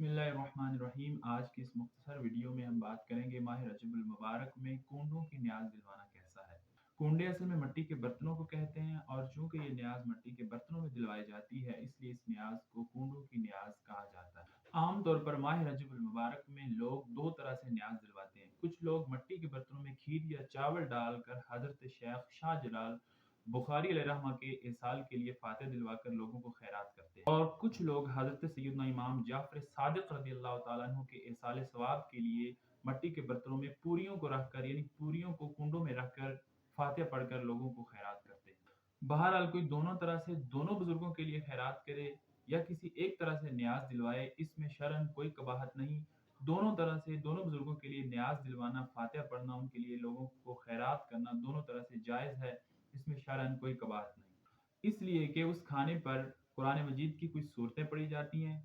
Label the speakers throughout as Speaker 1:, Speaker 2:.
Speaker 1: बिस्मिल्लाहिर्रहमानिर्रहीम। आज की इस मुख्तसर वीडियो में हम बात करेंगे माह रजब मुबारक में कुंडों की न्याज दिलवाना कैसा है। कुंडे असल में मिट्टी के बर्तनों को कहते हैं और चूंकि ये न्याज मिट्टी के बर्तनों में दिलवाई जाती है इसलिए इस न्याज को कुंडों की न्याज कहा जाता है। आमतौर पर माह रजब मुबारक में लोग दो तरह से न्याज दिलवाते हैं। कुछ लोग मिट्टी के बर्तनों में खीर या चावल डालकर हजरत शेख शाह जलाल बुखारी अलैहिर्रहमा के इरसाल के लिए फातिहा दिलवाकर लोगों को खैरात करते हैं, और कुछ लोग हजरत सैयदना इमाम जाफर सादिक रज़ियल्लाहु ताला अन्हु के इरसाल सवाब के लिए मट्टी के बर्तनों में पूरियों को रखकर यानी पूरियों को कुंडों में रखकर फातिहा पढ़कर लोगों को खैरात करते हैं। बहरहाल कोई दोनों तरह से दोनों बुजुर्गों के लिए खैरात करे या किसी एक तरह से न्याज दिलवाए, इसमें शरन कोई कबाहत नहीं। दोनों तरह से दोनों बुजुर्गों के लिए न्याज दिलवाना, फातिहा पढ़ना, उनके लिए लोगों को खैरात करना दोनों तरह से जायज़ है। इसमें शरन कोई कबाहत नहीं, इसलिए कि उस खाने पर कुरान मजीद की कुछ सूरतें पढ़ी जाती हैं,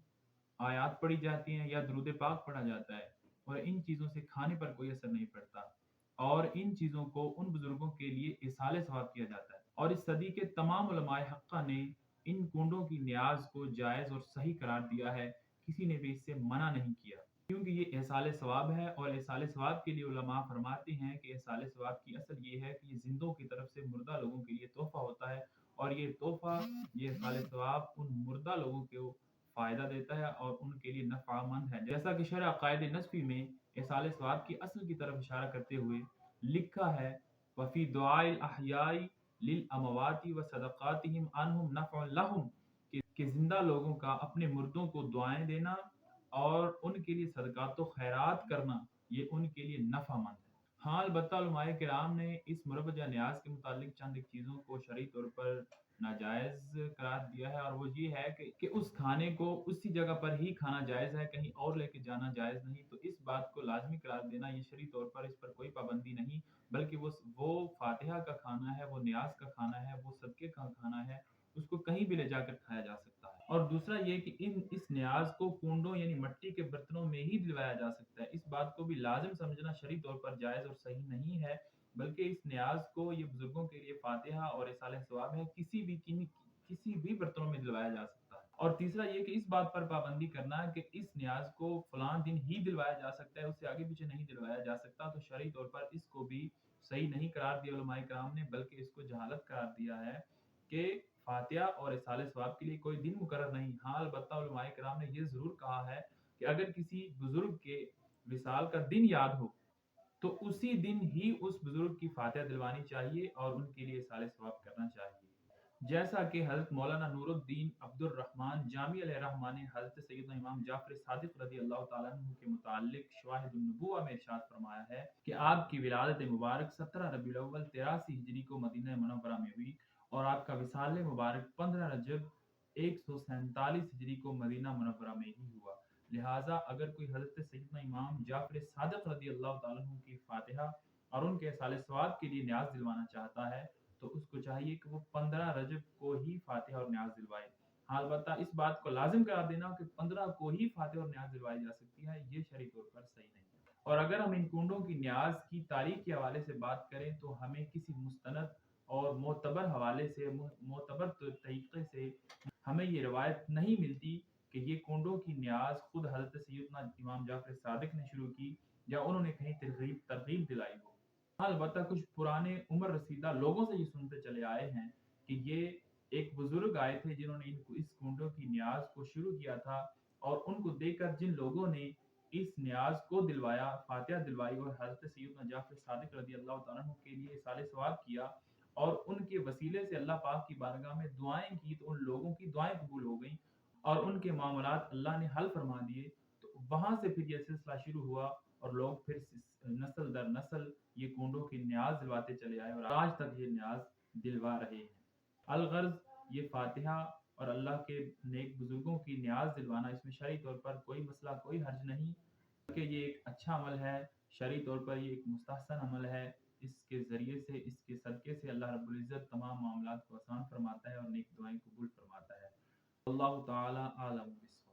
Speaker 1: आयात पढ़ी जाती हैं या दुरूद पाक पढ़ा जाता है, और इन चीज़ों से खाने पर कोई असर नहीं पड़ता, और इन चीज़ों को उन बुजुर्गों के लिए इसाले सवाब किया जाता है। और इस सदी के तमाम उलमाए हक्का ने इन कुंडों की न्याज को जायज़ और सही करार दिया है। किसी ने भी इससे मना नहीं किया, क्योंकि ये एहसाले सवाब है। और एहसाले सवाब के लिए उलमा फरमाते हैं कि एहसाले सवाब की असल ये है कि ये जिंदों की तरफ से मुर्दा लोगों के लिए तोहफा होता है, और ये तोहफा, ये एहसाले सवाब उन मुर्दा लोगों को फ़ायदा देता है और उनके लिए नफ़ामंद है। जैसा कि शरह अक़ाइद नस्फ़ी में एहसाले सवाब की असल की तरफ इशारा करते हुए लिखा है, वफ़ी दुआइल अहयाई लिल अमवाति व सदक़ातिहिम अन्हुम नफ़अन लहुम, कि जिंदा लोगों का अपने मुर्दों को दुआएं देना और उनके लिए सदक़ात व खैरात करना, ये उनके लिए नफ़ामंद है। हाँ, अलबत्ता उलमाए किराम ने इस मुरवजा न्याज के मुतालिक चंद एक चीज़ों को शरई तौर पर नाजायज़ करार दिया है, और वो ये है कि उस खाने को उसी जगह पर ही खाना जायज़ है, कहीं और लेके जाना जायज़ नहीं। तो इस बात को लाज़मी करार देना, ये शरई तौर पर इस पर कोई पाबंदी नहीं, बल्कि वो फातिहा का खाना है, वो न्याज का खाना है, वो सदक़े का खाना है, उसको कहीं भी ले जाकर खाया जा सकता है। और दूसरा ये कि इस न्याज को कुंडों यानी मिट्टी के बर्तनों में ही दिलवाया जा सकता है। इस बात को भी लाजिम समझना शरई तौर पर जायज़ और सही नहीं है, बल्कि इस न्याज को, ये बुजुर्गों के लिए फातिहा और इसाले सवाब है, किसी भी बर्तनों में दिलवाया जा सकता है। और तीसरा ये कि इस बात पर पाबंदी करना कि इस न्याज को फलां दिन ही दिलवाया जा सकता है, उससे आगे पीछे नहीं दिलवाया जा सकता, तो शरई तौर पर इसको भी सही नहीं करार दिया उलमाए किराम ने, बल्कि इसको जहालत करार दिया है कि फातिहा और इसाले सवाब के लिए कोई दिन मुकर्रर नहीं। हाँ, अलबत्ता उलमाए किराम ने ये ज़रूर कहा है कि अगर किसी बुजुर्ग के विसाल का दिन याद हो तो उसी दिन ही उस बुजुर्ग की फातिहा दिलवानी चाहिए और उनके लिए इसाले सवाब करना चाहिए। जैसा कि हज़रत मौलाना नूरुद्दीन अब्दुर रहमान जामी अलैहिर्रहमा ने हज़रत सैयदना इमाम जाफ़र सादिक रज़ियल्लाहु ताला अन्हु के मुताल्लिक़ शवाहिदुन नबुव्वा में इरशाद फरमाया है कि आपकी विलादत मुबारक 17 रबीउल अव्वल 83 हिजरी को मदीना मुनव्वरा में हुई, और आपका विसाल मुबारक 15 रजब 147 हिजरी को मदीना मुनव्वरा में ही हुआ। लिहाजा अगर कोई हज़रत सैयदना इमाम जाफ़र सादिक रज़ियल्लाहु ताला अन्हु की फातिहा और उनके इसाले सवाब के लिए न्याज दिलवाना चाहता है, तो उसको चाहिए कि वो 15 रजब को ही फातिहा और न्याज दिलवाए। हाँ, अलबत्ता इस बात को लाजिम करार देना कि 15 को ही फातिहा और न्याज दिलवाई जा सकती है, ये शरई तौर पर सही नहीं है। और अगर हम इन कुंडों की न्याज की तारीख के हवाले से बात करें तो हमें किसी मुस्तनद और मोतबर हवाले से, मोतबर तरीके से हमें ये रवायत नहीं मिलती कि ये कुंडों की न्याज खुद हज़रत सैयदना इमाम जाफ़र सादिक ने शुरू की या उन्होंने कहीं तरगीब दिलाई हो। अलबत्ता कुछ पुराने उम्र रसीदा लोगों से ये सुनते चले आए हैं कि ये एक बुजुर्ग आए थे जिन्होंने इस कुंडों की न्याज को शुरू किया था, और उनको देखकर जिन लोगों ने इस न्याज को दिलवाया, फातिहा दिलवाई और हज़रत सैयदना जाफ़र सादिक रज़ियल्लाहु ताला अन्हु के लिए इसाले सवाब किया और उनके वसीले से अल्लाह पाक की बारगाह में दुआएं की, तो उन लोगों की दुआएं कबूल हो गईं और उनके मामलात अल्लाह ने हल फरमा दिए। तो वहां से फिर यह सिलसिला शुरू हुआ और लोग फिर नस्ल दर नस्ल ये कुंडों की न्याज दिलवाते चले आए और आज तक ये न्याज दिलवा रहे हैं। अलगर्ज ये फातिहा और अल्लाह के नेक बुजुर्गों की न्याज दिलवाना, इसमें शरई तौर पर कोई मसला, कोई हर्ज नहीं, बल्कि ये एक अच्छा अमल है। शरई तौर पर ये एक मुस्तहसन अमल है। इसके ज़रिए से, इसके सदक़े से अल्लाह रब्बुल इज़्ज़त तमाम मामलात को आसान फरमाता है और नेक दुआएं कबूल फरमाता है। अल्लाह ताला आलम बिस्सवाब।